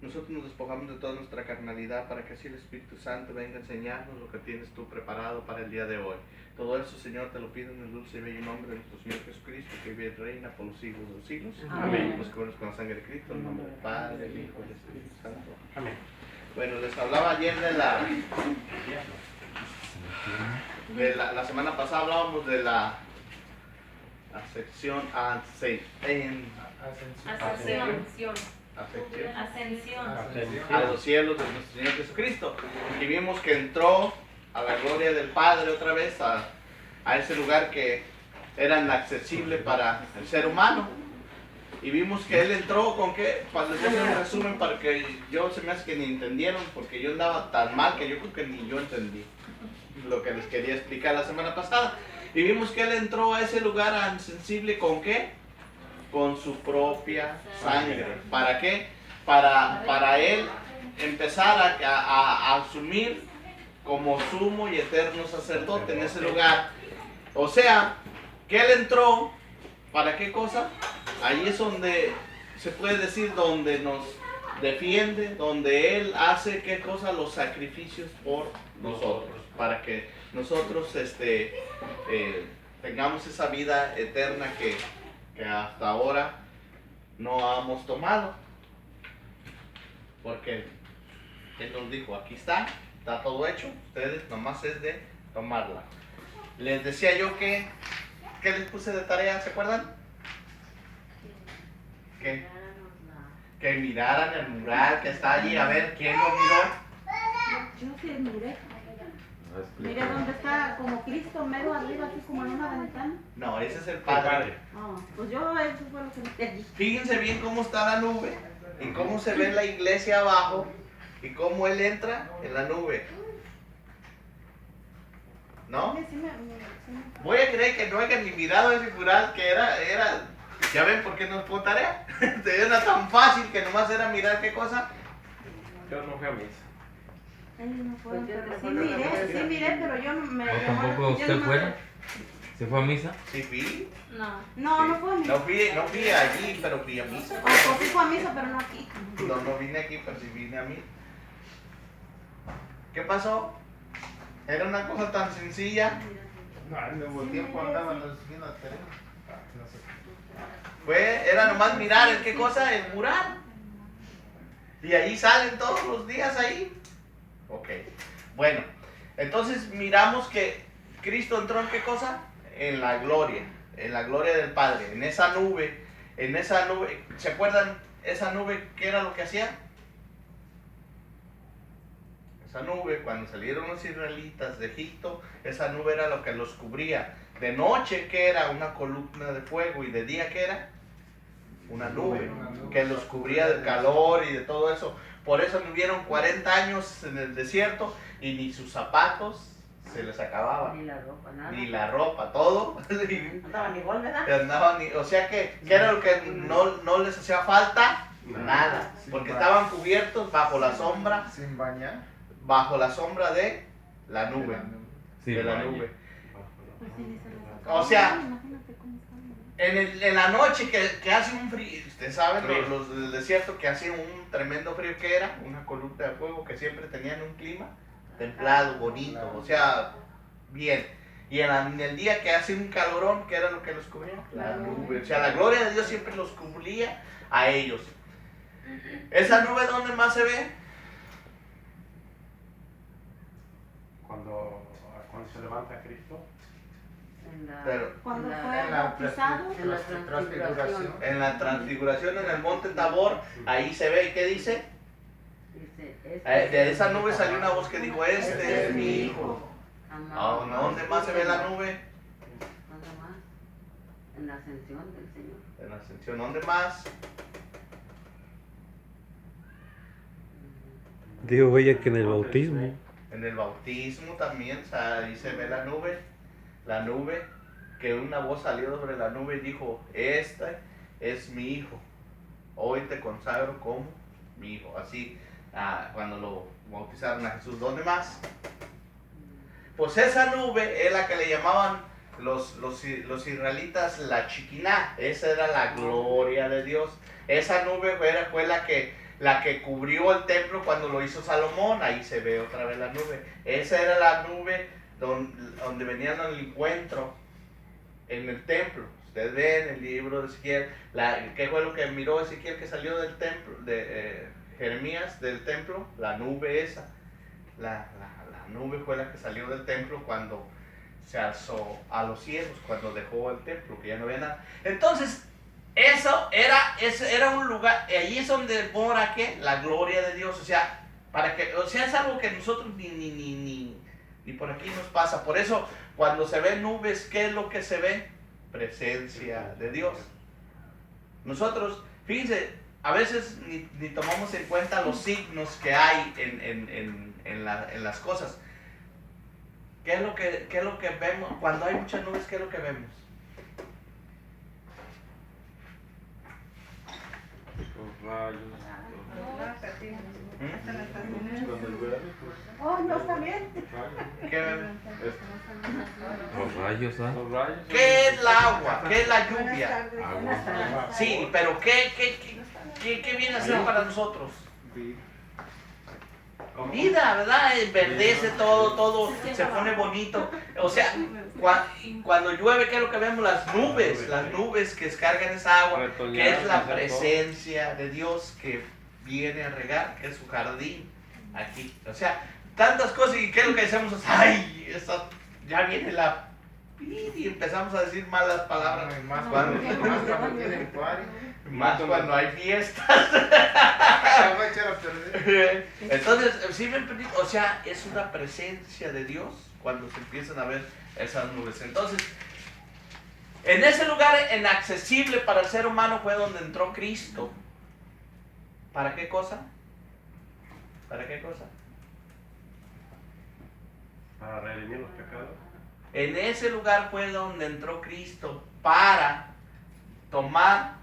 nosotros nos despojamos de toda nuestra carnalidad para que así el Espíritu Santo venga a enseñarnos lo que tienes tú preparado para el día de hoy. Todo eso, Señor, te lo pido en el dulce y bello nombre de nuestro Señor Jesucristo, que vive y reina por los siglos de los siglos. Amén. Los cubres con la sangre de Cristo, en el nombre del Padre, del Hijo y del Espíritu Santo. Amén. Bueno, les hablaba ayer la semana pasada hablábamos de la ascensión a los cielos de nuestro Señor Jesucristo. Y vimos que entró a la gloria del Padre otra vez a ese lugar que era inaccesible para el ser humano. Y vimos que él entró con qué, para hacer un resumen para que se me hace que ni entendieron, porque yo andaba tan mal que yo creo que ni yo entendí lo que les quería explicar la semana pasada. Y vimos que él entró a ese lugar insensible con qué, con su propia sangre. ¿Para qué? Para él empezar a asumir como sumo y eterno sacerdote en ese lugar. O sea, que él entró, ¿para qué cosa? Ahí es donde se puede decir, donde nos defiende, donde él hace qué cosa, los sacrificios por nosotros, para que nosotros tengamos esa vida eterna que hasta ahora no hemos tomado. Porque él nos dijo, aquí está todo hecho, ustedes nomás es de tomarla. Les decía yo que les puse de tarea, ¿se acuerdan? Que miraran el mural que está allí, a ver quién lo miró. Yo sí miré. Mire dónde está como Cristo mero arriba, así como en una ventana. No, ese es el Padre. Pues yo eso fue lo que me entendí. Fíjense bien cómo está la nube y cómo se ve la iglesia abajo y cómo él entra en la nube. ¿No? Sí, Voy a creer que no hayan ni mirado ese mural que era, ya ven por qué no fue tarea. Era tan fácil que nomás era mirar qué cosa. Yo no fui a misa. No fueron, pero sí miré, pero yo me ¿Tampoco usted fue? ¿Se fue a misa? Sí fui. No fue a misa. No fui allí, pero fui a misa. O sí fue a misa, pero no aquí. No vine aquí, pero sí vine a mí. ¿Qué pasó? Era una cosa tan sencilla. No, al mismo tiempo andaban haciendo la tarea. Era nomás mirar el qué cosa, el mural. Y ahí salen todos los días ahí. Ok. Bueno, entonces miramos que Cristo entró en qué cosa? En la gloria del Padre, en esa nube. ¿Se acuerdan esa nube qué era lo que hacía? Esa nube, cuando salieron los israelitas de Egipto, esa nube era lo que los cubría. De noche, ¿qué era? Una columna de fuego. ¿Y de día qué era? Una nube que los cubría del calor y de todo eso. Por eso vivieron 40 años en el desierto y ni sus zapatos se les acababan. Ni la ropa, nada. Ni la ropa, todo. Andaban igual, ¿verdad? O sea que era lo que no les hacía falta, nada. Porque estaban cubiertos bajo la sombra. Sin bañar. Bajo la sombra de la nube. Sí, de la vaya. nube. Pues sí, ni se les O sea, imagínate cómo están. en la noche que hace un frío, ustedes saben, los del desierto que hacía un tremendo frío, que era una columna de fuego que siempre tenían un clima templado, bonito, o sea, bien. Y en el día que hace un calorón, ¿qué era lo que los cubría? La nube. O sea, la gloria de Dios siempre los cubría a ellos. ¿Esa nube dónde más se ve? Cuando se levanta Cristo. Cuando en fue la- bautizado, en la transfiguración. En la transfiguración, en el monte Tabor, ahí se ve, ¿y qué dice? Dice, De esa nube salió una voz que dijo, este es mi hijo. ¿Dónde más se ve la nube? ¿Dónde más? En la ascensión del Señor. En la ascensión. ¿Dónde más? Digo ella que en el bautismo. En el bautismo también, o sea, ahí se ve la nube, que una voz salió sobre la nube y dijo, este es mi hijo, hoy te consagro como mi hijo. Así, cuando lo bautizaron a Jesús. ¿Dónde más? Pues esa nube es la que le llamaban los israelitas la Chiquiná. Esa era la gloria de Dios. Esa nube fue la que la que cubrió el templo cuando lo hizo Salomón. Ahí se ve otra vez la nube. Esa era la nube donde venían al encuentro en el templo. Ustedes ven el libro de Ezequiel, ¿qué fue lo que miró Ezequiel que salió del templo, de Jeremías, del templo? La nube esa. La nube fue la que salió del templo cuando se alzó a los cielos, cuando dejó el templo, que ya no había nada. Entonces, eso era un lugar, allí es donde mora ¿qué? La gloria de Dios. O sea, es algo que nosotros ni por aquí nos pasa. Por eso, cuando se ven nubes, ¿qué es lo que se ve? Presencia de Dios. Nosotros, fíjense, a veces ni tomamos en cuenta los signos que hay en las cosas. ¿Qué es lo que vemos? Cuando hay muchas nubes, ¿qué es lo que vemos? Los rayos. Oh, no, está bien. ¿Qué vemos? Los rayos, ¿ah? Los rayos. ¿Qué es el agua? ¿Qué es la lluvia? Agua. Sí, pero ¿qué viene a ser para nosotros? Vida, ¿verdad? Enverdece todo se pone bonito. O sea, cuando llueve, ¿qué es lo que vemos? Las nubes que descargan esa agua, que es la presencia de Dios que viene a regar, que es su jardín aquí. O sea, tantas cosas. ¿Y qué es lo que decimos? ¡Ay! Ya viene la... Y empezamos a decir malas palabras. Más cuando tienen party. Más cuando hay fiestas. Ya va a echar a perder. Entonces, ¿sí me entendí? O sea, es una presencia de Dios cuando se empiezan a ver esas nubes. Entonces, en ese lugar inaccesible para el ser humano fue donde entró Cristo. ¿Para qué cosa? ¿Para qué cosa? Para redimir los pecados. En ese lugar fue donde entró Cristo para tomar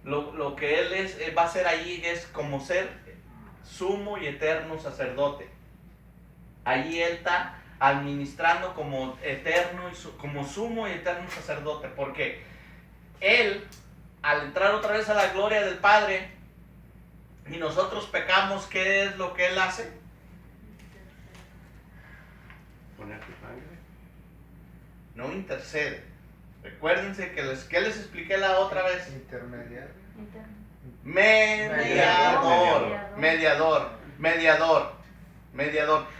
lo que Él va a ser allí, es como ser sumo y eterno sacerdote. Allí Él está administrando como eterno, como sumo y eterno sacerdote, porque Él, al entrar otra vez a la gloria del Padre, y nosotros pecamos, ¿qué es lo que Él hace? Poner tu sangre. No intercede. Recuérdense que ¿qué les expliqué la otra vez? Intermediario. Mediador.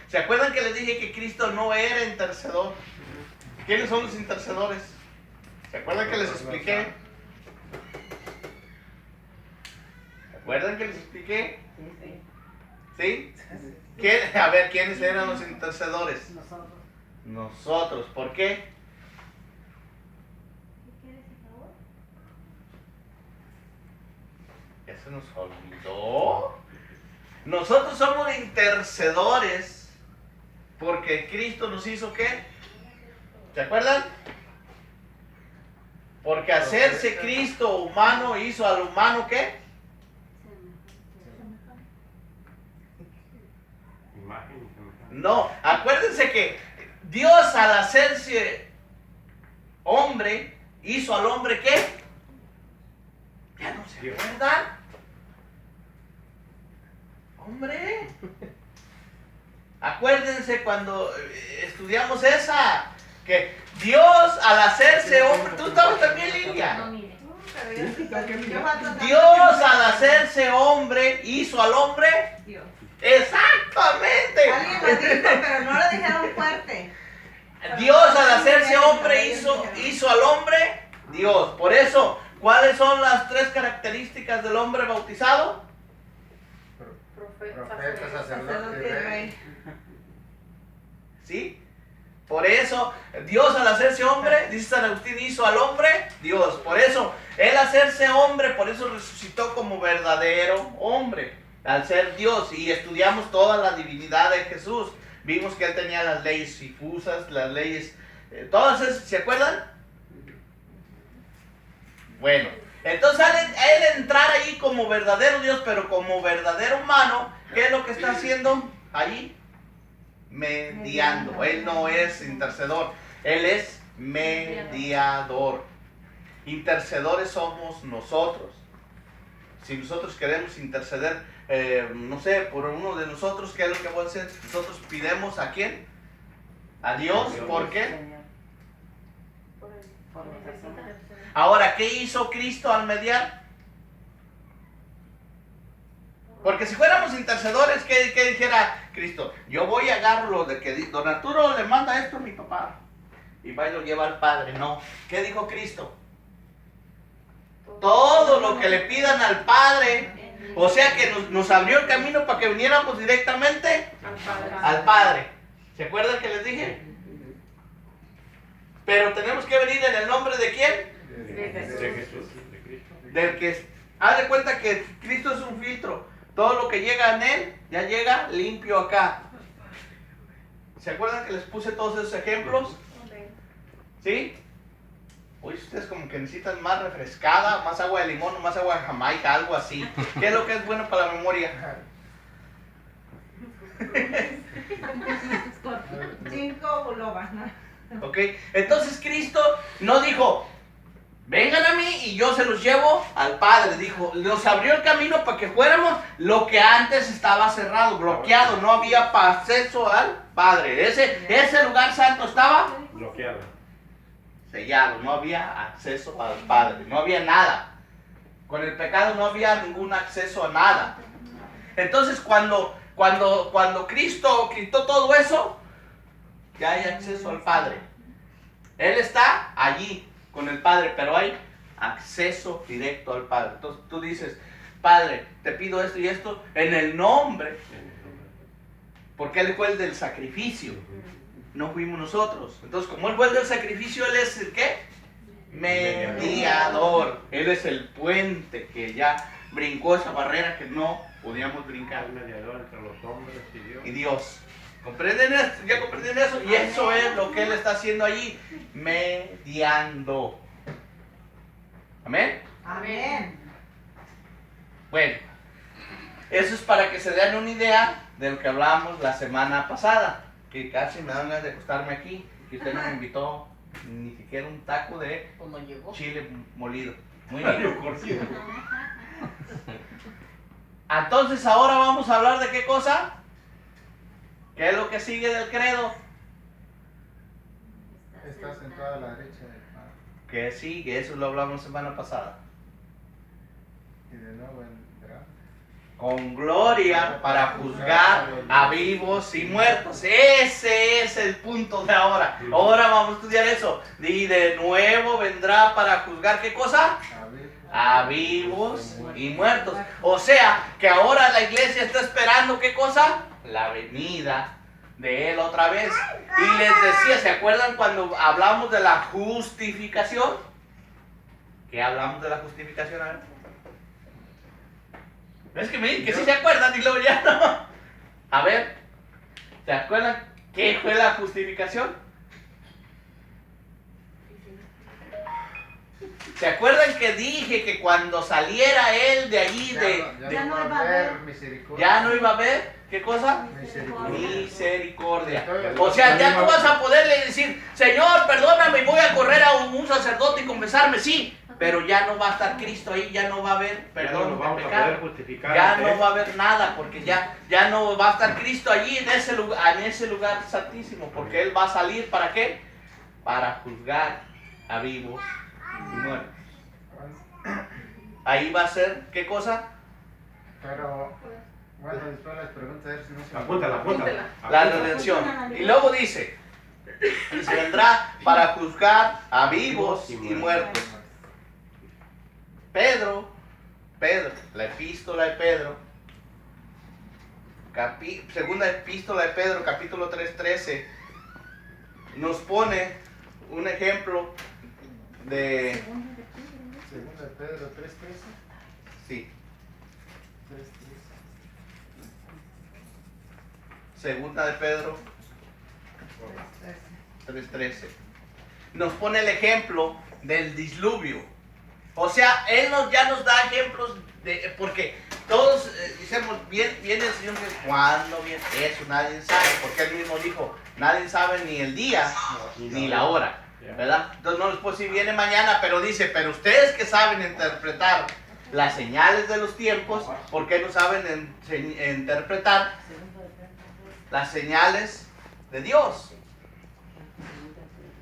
¿Se acuerdan que les dije que Cristo no era intercedor? ¿Quiénes son los intercedores? ¿Se acuerdan que les expliqué? ¿Se acuerdan que les expliqué? ¿Sí? A ver, ¿quiénes eran los intercedores? Nosotros. ¿Por qué? ¿Ya se nos olvidó? Nosotros somos intercedores porque Cristo nos hizo ¿qué? ¿Se acuerdan? Porque hacerse Cristo humano hizo al humano ¿qué? Imagen y semejanza. No, acuérdense que Dios al hacerse hombre hizo al hombre ¿qué? Ya no se acuerdan. Hombre, acuérdense cuando estudiamos esa, que Dios al hacerse hombre, tú estabas también, Lilia. Dios al hacerse hombre hizo al hombre. Exactamente. Alguien lo dijo, pero no lo dijeron fuerte. Dios al hacerse hombre hizo al hombre Dios. Por eso, ¿cuáles son las 3 características del hombre bautizado? Profeta, sacerdote y rey. ¿Sí? Por eso, Dios al hacerse hombre, dice San Agustín, hizo al hombre Dios. Por eso, Él hacerse hombre, por eso resucitó como verdadero hombre, al ser Dios. Y estudiamos toda la divinidad de Jesús. Vimos que Él tenía las leyes difusas, las leyes, todas esas, ¿se acuerdan? Bueno, entonces al Él entrar ahí como verdadero Dios, pero como verdadero humano, ¿qué es lo que está haciendo allí? Mediando. Él no es intercedor, Él es mediador. intercedores somos nosotros. Si nosotros queremos interceder, no sé, por uno de nosotros, ¿qué es lo que voy a hacer? Nosotros pidemos ¿a quién? A Dios. ¿Por qué? Señor. Por la persona. Ahora, ¿qué hizo Cristo al mediar? Porque si fuéramos intercedores, ¿qué dijera Cristo? Yo voy y agarro lo de que Don Arturo le manda esto a mi papá y va y lo lleva al Padre. No. ¿Qué dijo Cristo? Todo lo que le pidan al Padre. O sea que nos abrió el camino para que viniéramos directamente al Padre. ¿Se acuerdan que les dije? Pero tenemos que venir en el nombre de quién? De Jesús, de Cristo. Del que haz de cuenta que Cristo es un filtro. Todo lo que llega en él ya llega limpio acá. ¿Se acuerdan que les puse todos esos ejemplos? ¿Sí? Hoy ustedes como que necesitan más refrescada, más agua de limón, más agua de Jamaica, algo así. ¿Qué es lo que es bueno para la memoria? 5 bulobas, ¿no? ¿Ok? Entonces Cristo no dijo, vengan a mí y yo se los llevo al Padre. Dijo, nos abrió el camino para que fuéramos lo que antes estaba cerrado, bloqueado. No había acceso al Padre. Ese lugar santo estaba Bloqueado. sellado. No había acceso al Padre. No había nada. Con el pecado no había ningún acceso a nada. Entonces cuando Cristo quitó todo eso, ya hay acceso al Padre. Él está allí con el Padre, pero hay acceso directo al Padre. Entonces tú dices, Padre, te pido esto y esto en el nombre, porque Él fue el del sacrificio, no fuimos nosotros. Entonces, como Él fue el del sacrificio, Él es el ¿qué? Mediador. Él es el puente que ya brincó esa barrera que no podíamos brincar. El mediador entre los hombres y Dios. Y Dios. ¿Comprenden esto? ¿Ya comprenden eso? Y eso es lo que Él está haciendo allí, mediando. ¿Amén? Amén. Bueno, eso es para que se den una idea de lo que hablamos la semana pasada. Que casi me dan ganas de acostarme aquí, que usted no me invitó ni siquiera un taco de Como llegó. chile molido. Muy bien. Entonces ahora vamos a hablar de qué cosa. ¿Qué es lo que sigue del credo? Está sentado a la derecha del Padre. ¿Qué sigue? Eso lo hablamos la semana pasada. Y de nuevo vendrá. Con gloria para juzgar a vivos y muertos. Ese es el punto de ahora. Ahora vamos a estudiar eso. Y de nuevo vendrá para juzgar ¿qué cosa? A vivos y muertos. O sea, que ahora la iglesia está esperando ¿qué cosa? La venida de Él otra vez. Y les decía, ¿se acuerdan cuando hablamos de la justificación? ¿Qué hablamos de la justificación? A ver. Es que me dicen que sí se acuerdan y luego ya no. A ver, ¿se acuerdan qué fue la justificación? ¿Se acuerdan que dije que cuando saliera él de allí, Ya no iba a haber misericordia. ya no iba a haber, ¿qué cosa? Misericordia. Misericordia. O sea, ya tú vas a poderle decir, Señor, perdóname, voy a correr a un sacerdote y confesarme, sí, pero ya no va a estar Cristo ahí, ya no va a haber Ya no perdón nos de vamos a pecado. poder justificar. Ya ante no Él. va a haber nada, porque ya no va a estar Cristo allí en ese lugar santísimo, porque Él va a salir, ¿para qué? Para juzgar a vivos y muertos. Ahí va a ser, ¿qué cosa? Pero, bueno, después les pregunto a ver si no se Apúntala. La redención. Y luego dice, vendrá para juzgar a vivos y muertos. Pedro, la epístola de Pedro, segunda epístola de Pedro, capítulo 3:13, nos pone un ejemplo de... Segunda de Pedro 3:13. Sí, 3:13. segunda de Pedro 3:13. Nos pone el ejemplo del diluvio. O sea, Él ya nos da ejemplos de... Porque todos decimos, viene el Señor, ¿cuándo viene? Eso nadie sabe, porque Él mismo dijo, nadie sabe ni el día ni la hora. ¿verdad? Entonces no les puedo decir viene mañana, pero dice, pero ustedes que saben interpretar las señales de los tiempos, ¿por qué no saben interpretar las señales de Dios?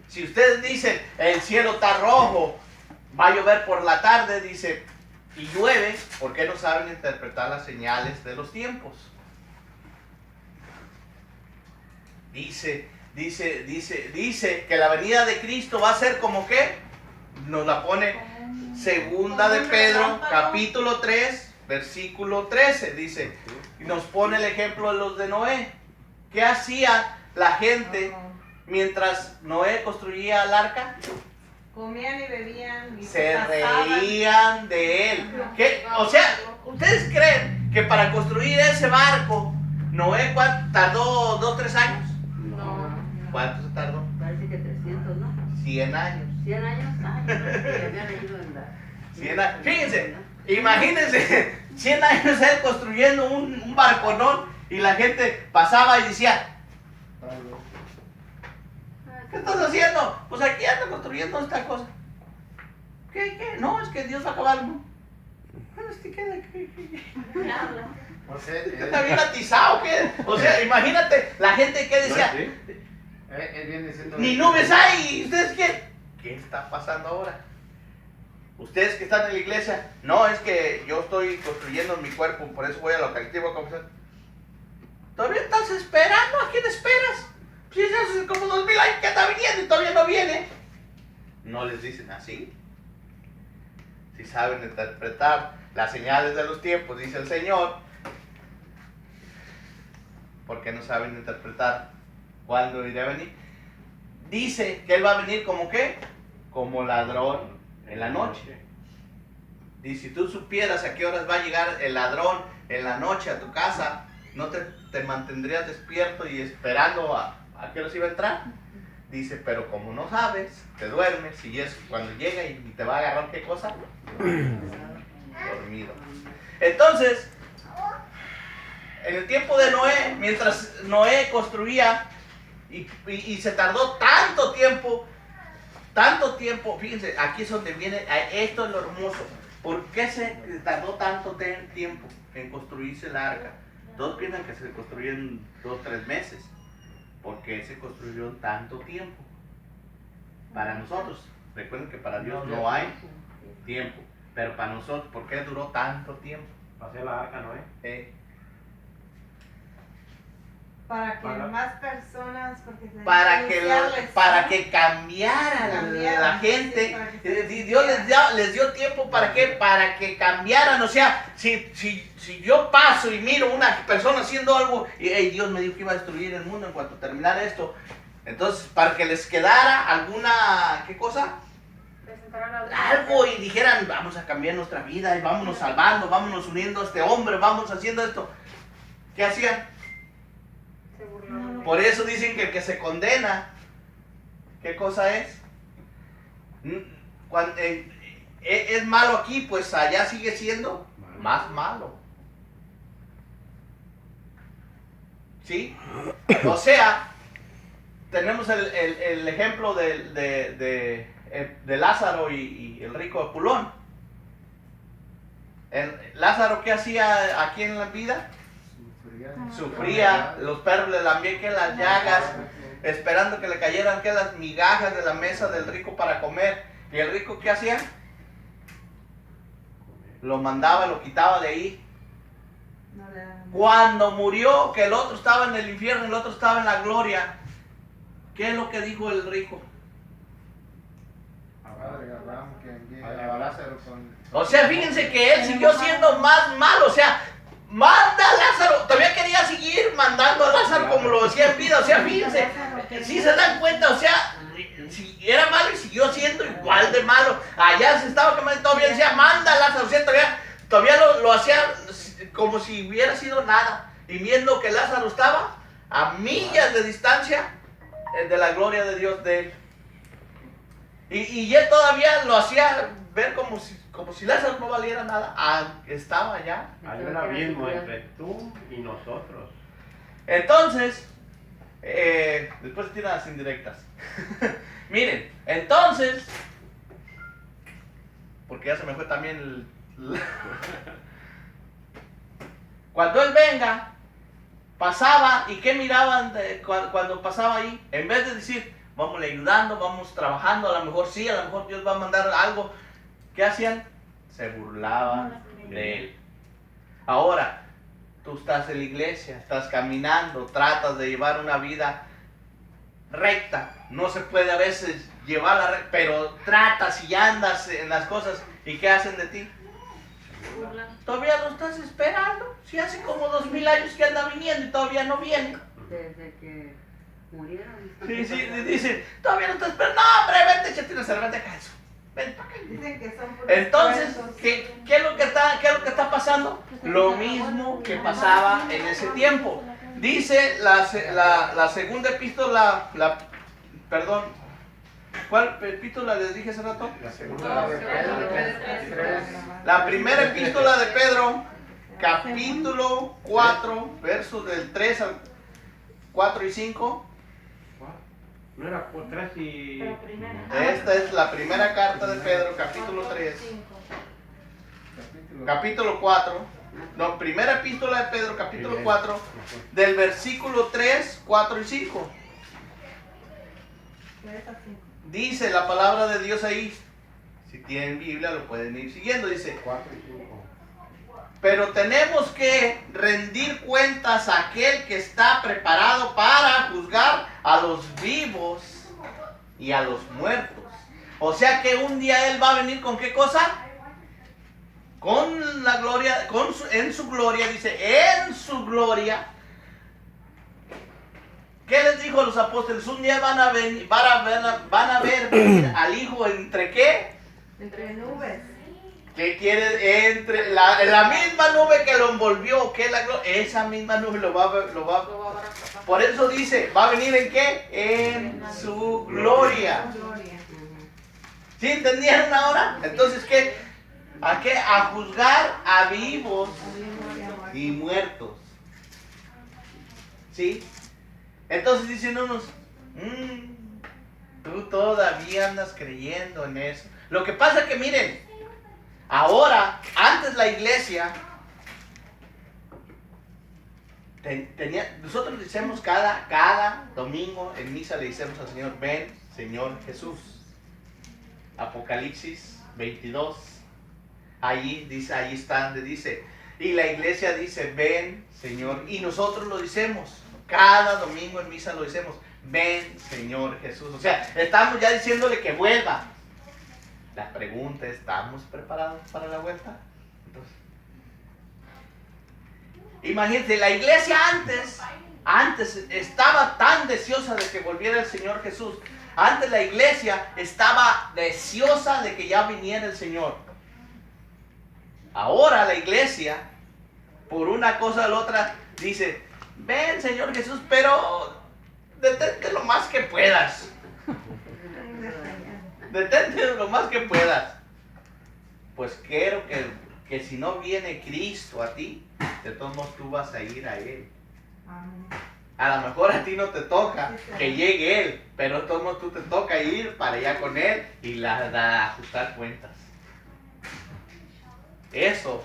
Si ustedes dicen, el cielo está rojo, va a llover por la tarde, dice, y llueve, ¿por qué no saben interpretar las señales de los tiempos? Dice que la venida de Cristo va a ser como ¿qué? Nos la pone segunda de Pedro, capítulo 3, versículo 13, dice, y nos pone el ejemplo de los de Noé. ¿Qué hacía la gente mientras Noé construía el arca? Comían y bebían y Se casaban. reían de él. ¿Qué? O sea, ¿ustedes creen que para construir ese barco, Noé tardó 2 o 3 años? No. ¿Cuánto se tardó? Parece que 300, ¿no? 100 años. 100 años. Ay, yo pensé que había leído en la... 100 años. Fíjense, imagínense 100 años él construyendo un barconón y la gente pasaba y decía, ¿qué estás haciendo? Pues aquí ando construyendo esta cosa. ¿Qué? No, es que Dios va a acabar el mundo. Bueno, ¿qué O sea, está bien atizado? ¿Qué? O sea, imagínate la gente que decía, él viene diciendo... ni nubes hay. ¿Y ustedes qué? ¿Qué está pasando ahora? Ustedes que están en la iglesia, no, es que yo estoy construyendo mi cuerpo, por eso voy a la Eucaristía y voy a confesar. ¿Todavía estás esperando? ¿A quién esperas? Si es hace como 2000 años que está viniendo y todavía no viene. No les dicen así. Si saben interpretar las señales de los tiempos, dice el Señor, ¿por qué no saben interpretar cuándo irá a venir? Dice que Él va a venir como ¿qué? Como ladrón en la noche. Y si tú supieras a qué horas va a llegar el ladrón en la noche a tu casa, ¿no te mantendrías despierto y esperando a qué horas iba a entrar? Dice, pero como no sabes, te duermes y es cuando llega y te va a agarrar ¿qué cosa? Dormido. Entonces, en el tiempo de Noé, mientras Noé construía y se tardó tanto tiempo, fíjense, aquí es donde viene, esto es lo hermoso. ¿Por qué se tardó tanto tiempo en construirse el arca? Todos piensan que se construyó en 2 o 3 meses. ¿Por qué se construyó en tanto tiempo? Para nosotros, recuerden que para Dios no hay tiempo, pero para nosotros, ¿por qué duró tanto tiempo? Para hacer la arca, ¿no? Para que más personas, porque para que cambiara la gente. Sí, para que Dios les dio tiempo para qué, para que cambiaran. O sea, si yo paso y miro una persona haciendo algo y Dios me dijo que iba a destruir el mundo en cuanto terminara esto, entonces para que les quedara alguna, ¿qué cosa? Algo y dijeran, vamos a cambiar nuestra vida y vámonos salvando, vámonos uniendo a este hombre, vamos haciendo esto. ¿Qué hacían? Por eso dicen que el que se condena, ¿qué cosa es? Cuando, es malo aquí, pues allá sigue siendo más malo. ¿Sí? O sea, tenemos el ejemplo de Lázaro y el rico de Pulón. Lázaro, ¿qué hacía aquí en la vida? Sufría, los perros le lambían que las llagas, esperando que le cayeran que las migajas de la mesa del rico para comer. ¿Y el rico qué hacía? Lo mandaba, lo quitaba de ahí. Cuando murió, que el otro estaba en el infierno y el otro estaba en la gloria, ¿qué es lo que dijo el rico? O sea, fíjense que él siguió siendo más malo, o sea, manda a Lázaro, todavía quería seguir mandando a Lázaro como lo decía en vida, o sea, fíjense, si se dan cuenta, o sea, si era malo y siguió siendo igual de malo, allá se estaba quemando, todavía decía, manda a Lázaro, o sea, todavía lo hacía como si hubiera sido nada, y viendo que Lázaro estaba a millas de distancia de la gloria de Dios de él, y él todavía lo hacía ver como si Lázaro no valiera nada, estaba allá. Hay un abismo entre tú y nosotros. Entonces, Después tiran las indirectas. Miren, entonces, porque ya se me fue también cuando él venga, pasaba, ¿y qué miraban cuando pasaba ahí? En vez de decir, vamos ayudando, vamos trabajando, a lo mejor sí, a lo mejor Dios va a mandar algo, ¿qué hacían? Se burlaban de él. Ahora, tú estás en la iglesia, estás caminando, tratas de llevar una vida recta. No se puede a veces llevarla recta, pero tratas y andas en las cosas. ¿Y qué hacen de ti? Todavía lo estás esperando. Si hace como 2000 años que anda viniendo y todavía no viene. Desde que murieron. Sí, dicen, todavía no estás esperando. No, hombre, vente, échate una cerveza acá. Ven para acá. Dicen que son puros Entonces, cuentos. ¿qué es lo que está pasando? Lo mismo que pasaba en ese tiempo. Dice la segunda epístola, perdón, ¿cuál epístola les dije hace rato? La segunda de Pedro 3. La primera epístola de Pedro, capítulo 4, versos del 3 al 4 y 5. No era por 3 y... Pero primero. Esta es la primera carta de Pedro, capítulo 3, capítulo 4. No, primera epístola de Pedro, capítulo 4, del versículo 3, 4 y 5. Dice la palabra de Dios ahí. Si tienen Biblia lo pueden ir siguiendo. Dice, 4 y 5. pero tenemos que rendir cuentas a aquel que está preparado para juzgar a los vivos y a los muertos. O sea que un día Él va a venir ¿con qué cosa? Con la gloria, en su gloria, dice, en su gloria. ¿Qué les dijo a los apóstoles? Un día van a ver venir al Hijo entre ¿qué? Entre nubes. ¿Qué quiere? Entre la misma nube que lo envolvió, que es la gloria, esa misma nube lo va a... Por eso dice, ¿va a venir en qué? En su gloria. Gloria. ¿Sí entendieron ahora? Entonces, ¿qué? ¿A qué? A juzgar a vivos y muertos. ¿Sí? Entonces dicen unos, tú todavía andas creyendo en eso. Lo que pasa es que miren, ahora, antes la iglesia nosotros le decimos cada domingo en misa le decimos al Señor, ven Señor Jesús. Apocalipsis 22. Ahí dice, ahí está donde dice, y la iglesia dice, ven Señor, y nosotros lo decimos, cada domingo en misa lo decimos, ven Señor Jesús. O sea, estamos ya diciéndole que vuelva. La pregunta es, ¿estamos preparados para la vuelta? Entonces, imagínense, la iglesia antes estaba tan deseosa de que volviera el Señor Jesús. Antes la iglesia estaba deseosa de que ya viniera el Señor. Ahora la iglesia, por una cosa o la otra, dice, ven Señor Jesús, pero detente lo más que puedas. Detente lo más que puedas. Pues quiero que si no viene Cristo a ti, de todos modos tú vas a ir a Él. A lo mejor a ti no te toca que llegue Él, pero de todos modos tú te toca ir para allá con Él y ajustar cuentas. Eso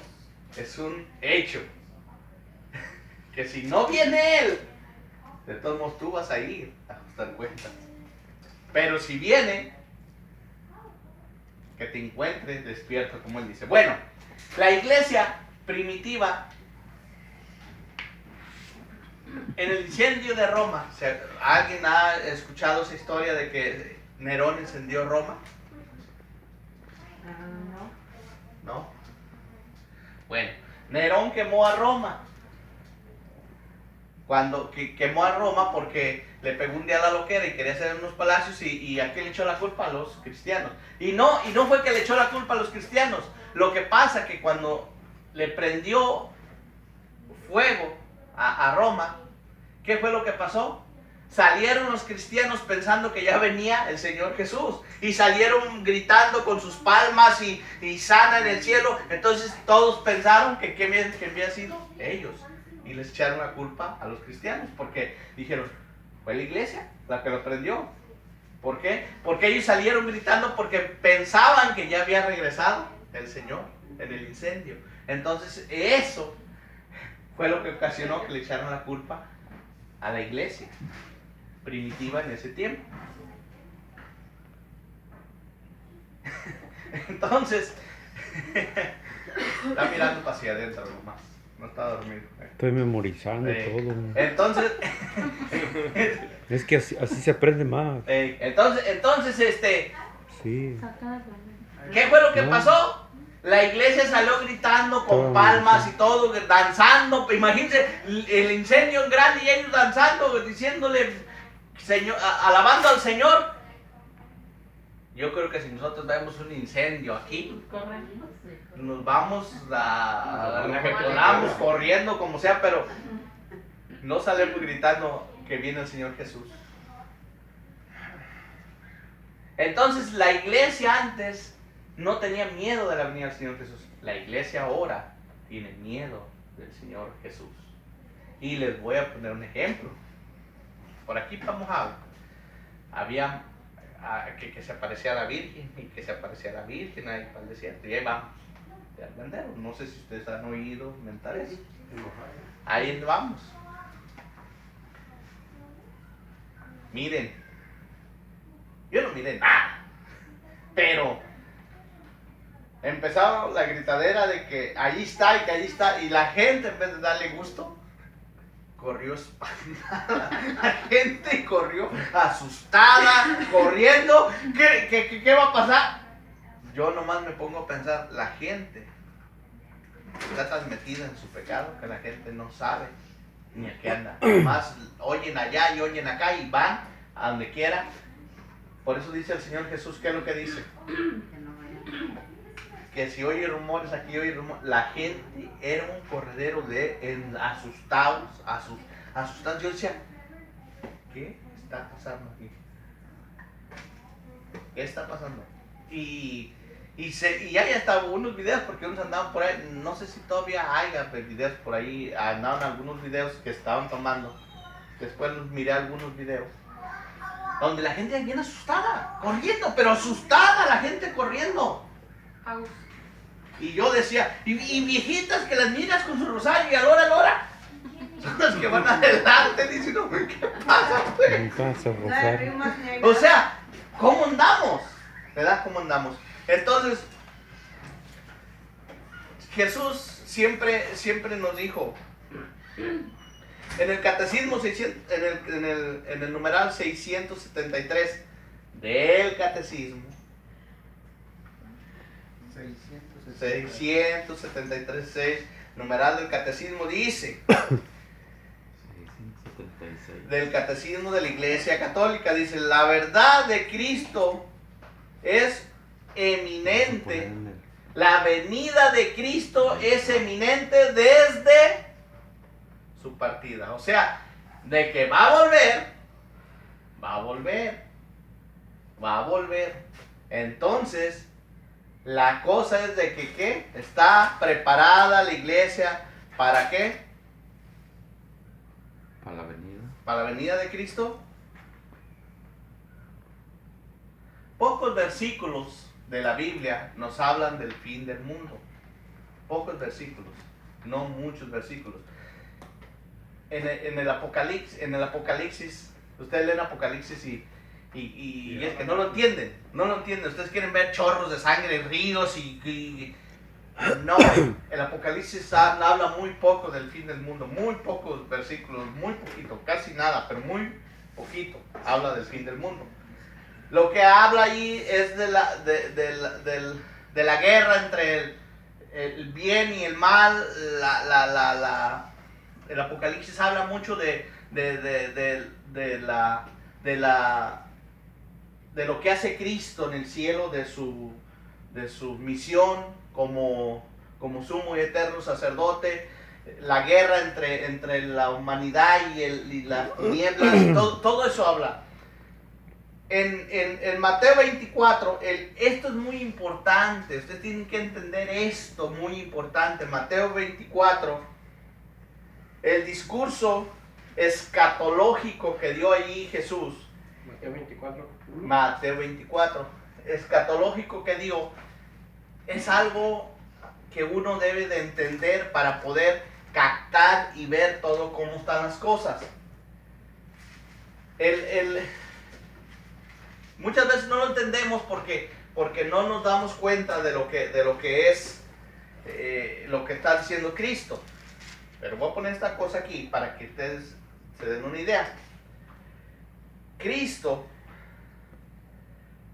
es un hecho. Que si no viene Él, de todos modos tú vas a ir a ajustar cuentas. Pero si viene, que te encuentres despierto, como Él dice. Bueno, la iglesia primitiva, en el incendio de Roma, ¿alguien ha escuchado esa historia de que Nerón incendió Roma? ¿No? Bueno, Nerón quemó a Roma. Cuando quemó a Roma porque le pegó un día a la loquera y quería hacer unos palacios y ¿a quién le echó la culpa? A los cristianos. Y no fue que le echó la culpa a los cristianos. Lo que pasa que cuando le prendió fuego a Roma, ¿qué fue lo que pasó? Salieron los cristianos pensando que ya venía el Señor Jesús y salieron gritando con sus palmas y sana en el cielo. Entonces todos pensaron que había sido ellos y les echaron la culpa a los cristianos porque dijeron, Fue la iglesia la que lo prendió. ¿Por qué? Porque ellos salieron gritando porque pensaban que ya había regresado el Señor en el incendio. Entonces eso fue lo que ocasionó que le echaron la culpa a la iglesia primitiva en ese tiempo. Entonces, está mirando para hacia adentro nomás, no está dormido. Estoy memorizando todo. Entonces, Es que así se aprende más. entonces, Sí. ¿qué fue lo que No. pasó? La iglesia salió gritando con Todo palmas bien. y todo, danzando. Imagínense el incendio grande y ellos danzando, diciéndole, Señor, alabando al Señor. Yo creo que si nosotros vemos un incendio aquí, nos vamos corriendo como sea, pero no salimos gritando que viene el Señor Jesús. Entonces la iglesia antes no tenía miedo de la venida del Señor Jesús. La iglesia ahora tiene miedo del Señor Jesús. Y les voy a poner un ejemplo. Por aquí vamos a... Había que se aparecía la Virgen y que se aparecía la Virgen ahí para el desierto. Y ahí vamos. De Armendero. No sé si ustedes han oído comentar eso. Ahí vamos. Miren. Yo no miré nada. Pero empezaron la gritadera de que ahí está y que ahí está. Y la gente, en vez de darle gusto, corrió espantada. La gente corrió asustada, corriendo. ¿Qué va a pasar? Yo nomás me pongo a pensar, la gente está tan metida en su pecado que la gente no sabe ni a qué anda. Nomás oyen allá y oyen acá y van a donde quiera. Por eso dice el Señor Jesús, ¿qué es lo que dice? Que si oye rumores aquí, oye rumores. La gente era un corredero de asustados. Yo decía, ¿qué está pasando aquí? ¿Qué está pasando? Y hay hasta unos videos, porque unos andaban por ahí, no sé si todavía hay videos por ahí, andaban algunos videos que estaban tomando. Después miré algunos videos donde la gente bien asustada, corriendo, pero asustada la gente corriendo. Y yo decía, y viejitas que las miras con su rosario y a la hora, son las que van adelante diciendo, ¿qué pasa, pues? En casa, Rosario. O sea, ¿cómo andamos? ¿Verdad? ¿Cómo andamos? Entonces, Jesús siempre nos dijo, en el catecismo, en el numeral 673 del catecismo, 673, numeral del catecismo, dice, 676. del catecismo de la Iglesia Católica, dice, la verdad de Cristo es eminente. La venida de Cristo es eminente desde su partida. O sea, de que va a volver. Entonces, la cosa es de que ¿qué? Está preparada la iglesia ¿para qué? Para la venida. Para la venida de Cristo. Pocos versículos de la Biblia nos hablan del fin del mundo. Pocos versículos, no muchos versículos. En el Apocalipsis, ustedes leen Apocalipsis y es que no lo entienden. Ustedes quieren ver chorros de sangre, ríos no, el Apocalipsis habla muy poco del fin del mundo, muy pocos versículos, muy poquito, casi nada, pero muy poquito habla del fin del mundo. Lo que habla ahí es de la guerra entre el bien y el mal. El Apocalipsis habla mucho de lo que hace Cristo en el cielo, de su misión como sumo y eterno sacerdote, la guerra entre la humanidad y las tinieblas, todo eso habla. En Mateo 24, esto es muy importante, ustedes tienen que entender esto, muy importante. Mateo 24, el discurso escatológico que dio allí Jesús. Mateo 24. Mateo 24. Escatológico que dio es algo que uno debe de entender para poder captar y ver todo cómo están las cosas. Muchas veces no lo entendemos porque no nos damos cuenta de lo que es lo que está diciendo Cristo. Pero voy a poner esta cosa aquí para que ustedes se den una idea. Cristo,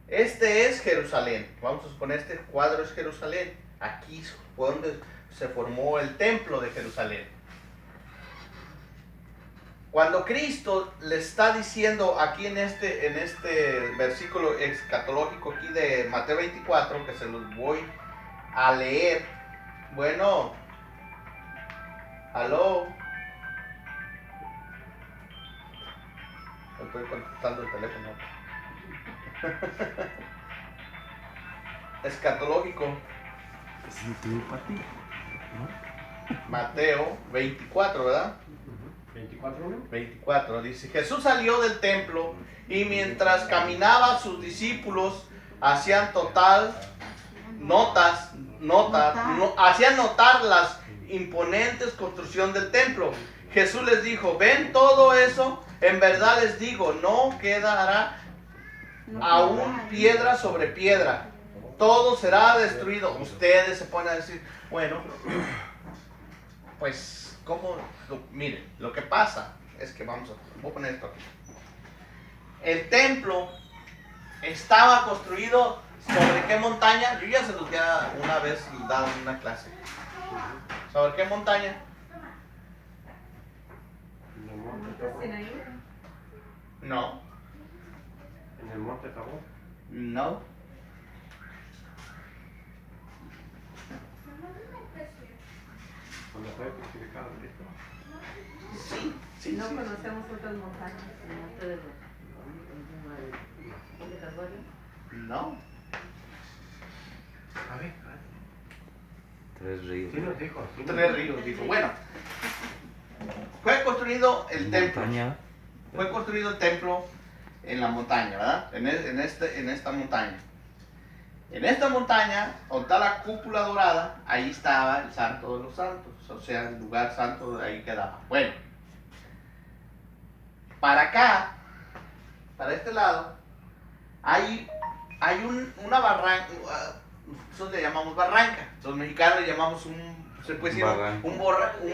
este es Jerusalén. Vamos a suponer este cuadro es Jerusalén. Aquí fue donde se formó el templo de Jerusalén. Cuando Cristo le está diciendo aquí en este versículo escatológico aquí de Mateo 24, que se los voy a leer. Bueno, aló. Estoy contestando el teléfono. Escatológico. Mateo 24, ¿verdad? 24, ¿no? 24, dice, Jesús salió del templo y mientras caminaba sus discípulos hacían hacían notar las imponentes construcción del templo. Jesús les dijo, ¿ven todo eso? En verdad les digo, no quedará aún piedra sobre piedra. Todo será destruido. Ustedes se ponen a decir, bueno, pues, ¿cómo? Miren, lo que pasa es que voy a poner esto aquí. El templo estaba construido ¿sobre qué montaña? Yo ya se los había una vez dado en una clase. ¿Sobre qué montaña? En el monte Tabor. No. En el monte Tabor. No. Cuando fue crucificado Cristo. Sí. No conocemos otras montañas, el monte de los Calvario. No. A ver. 3 ríos. Sí nos dijo. Sí nos 3 ríos, dijo. Bueno, fue construido el templo. Montaña. Fue construido el templo en la montaña, ¿verdad? En esta montaña. En esta montaña, donde está la cúpula dorada, ahí estaba el Santo de los Santos. O sea, el lugar santo ahí quedaba. Bueno, para acá, para este lado, hay una barranca. Nosotros le llamamos barranca. Los mexicanos le llamamos se puede decir Barranco. un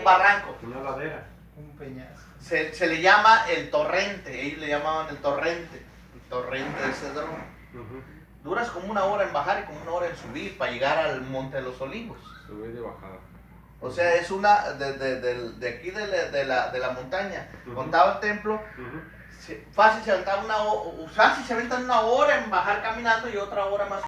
barranco. Una ladera. Un peñazo. Se le llama el torrente, ellos le llamaban el torrente de Cedrón. Duras como 1 hora en bajar y como 1 hora en subir para llegar al Monte de los Olivos. Subir de bajada. O sea, es una de aquí de la montaña. Contaba el templo, fácil se aventaba fácil se aventan 1 hora en bajar caminando y otra hora más